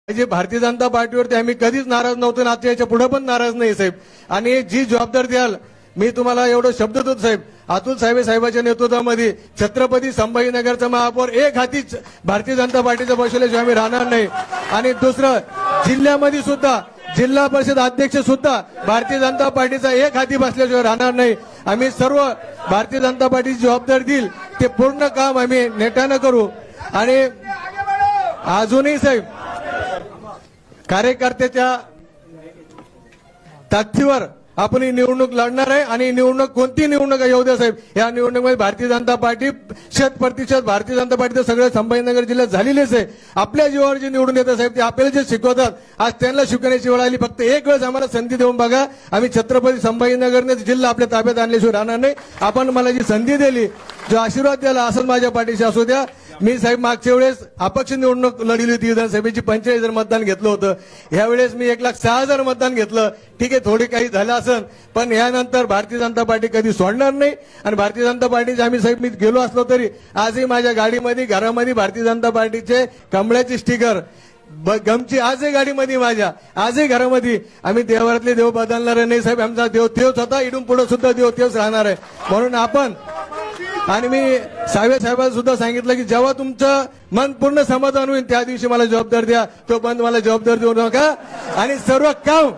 जे भारतीय जनता पार्टीवरती आम्ही कधीच नाराज नव्हतो आणि आता याच्या पुढे पण नाराज नाही साहेब. आणि जी जबाबदारी द्याल मी तुम्हाला एवढं शब्द देतो साहेब. अतुल साहेबांच्या नेतृत्वामध्ये छत्रपती संभाजीनगरचा महापौर एक हाती भारतीय जनता पार्टीचा बसवल्याशिवाय आम्ही राहणार नाही. आणि दुसरं जिल्ह्यामध्ये सुद्धा जिल्हा परिषद अध्यक्ष सुद्धा भारतीय जनता पार्टीचा एक हाती बसल्याशिवाय राहणार नाही. आम्ही सर्व भारतीय जनता पार्टीची जबाबदारी देईल ते पूर्ण काम आम्ही नेटानं करू. आणि अजूनही साहेब कार्यकर्त्याच्या ताकदीवर आपण ही निवडणूक लढणार आहे. आणि निवडणूक कोणती निवडणूक येऊ द्या साहेब, या निवडणुकीमध्ये भारतीय जनता पार्टी 100% भारतीय जनता पार्टी तर सगळं संभाजीनगर जिल्ह्यात झालेलेच आहे. आपल्या जीवावर जे निवडून येतात साहेब ते आपल्याला जे शिकवतात आज त्यांना शिकवण्याची वेळ आली. फक्त एक वेळेस आम्हाला संधी देऊन बघा. आम्ही छत्रपती संभाजीनगरने जिल्हा आपल्या ताब्यात आणल्याशिवाय राहणार नाही. आपण मला जी संधी दिली, जो आशीर्वाद दिला असं माझ्या पाठीशी असू द्या. मी साहेब मागच्या वेळेस अपक्ष निवडणूक लढली होती, विधानसभेची 45,000 मतदान घेतलं होतं. यावेळेस मी 1,06,000 मतदान घेतलं. ठीक आहे, थोडी काही झालं असेल, पण यानंतर भारतीय जनता पार्टी कधी सोडणार नाही. आणि भारतीय जनता पार्टीचे आम्ही साहेब मी गेलो असलो तरी आजही माझ्या गाडीमध्ये घरामध्ये भारतीय जनता पार्टीचे कमळाची स्टिकर गमची आजही गाडीमध्ये माझ्या आजही घरामध्ये. आम्ही देवारातले देव बदलणार नाही साहेब. आमचा देव तेच होता, इडून पुढे सुद्धा देव तेच राहणार आहे. म्हणून आपण आणि मी साहेबांना सुद्धा सांगितलं की जेव्हा तुमचं मन पूर्ण समाधान होईल त्या दिवशी मला जबाबदारी द्या. तोपर्यंत मला जबाबदारी देऊ नका. आणि सर्व काम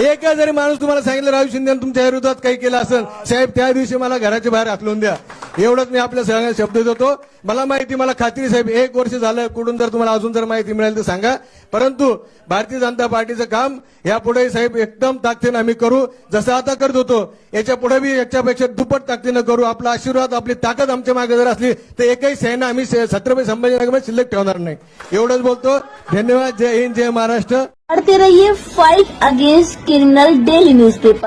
एका जरी माणूस तुम्हाला सांगितलं राजू शिंदे तुमच्या विरोधात काही केलं असेल साहेब त्या दिवशी मला घराच्या बाहेर हाकलून द्या. एवढंच मी आपल्या सगळ्यांना शब्द देतो. मला माहिती, मला खात्री साहेब 1 वर्ष झालं कुठून जर तुम्हाला अजून जर माहिती मिळेल तर सांगा. परंतु भारतीय जनता पार्टीचं काम यापुढे साहेब एकदम ताकदीनं आम्ही करू. जसं आता करत होतो याच्या पुढे बी याच्यापेक्षा दुप्पट ताकदीनं करू. आपला आशीर्वाद आपली ताकद आमच्या मागे जर असली तर एकही सेना आम्ही छत्रपती संभाजीनगरमध्ये शिल्लक ठेवणार नाही. एवढंच बोलतो. धन्यवाद. जय हिंद, जय महाराष्ट्र. पढ़ते रहिए fight against criminal daily newspaper.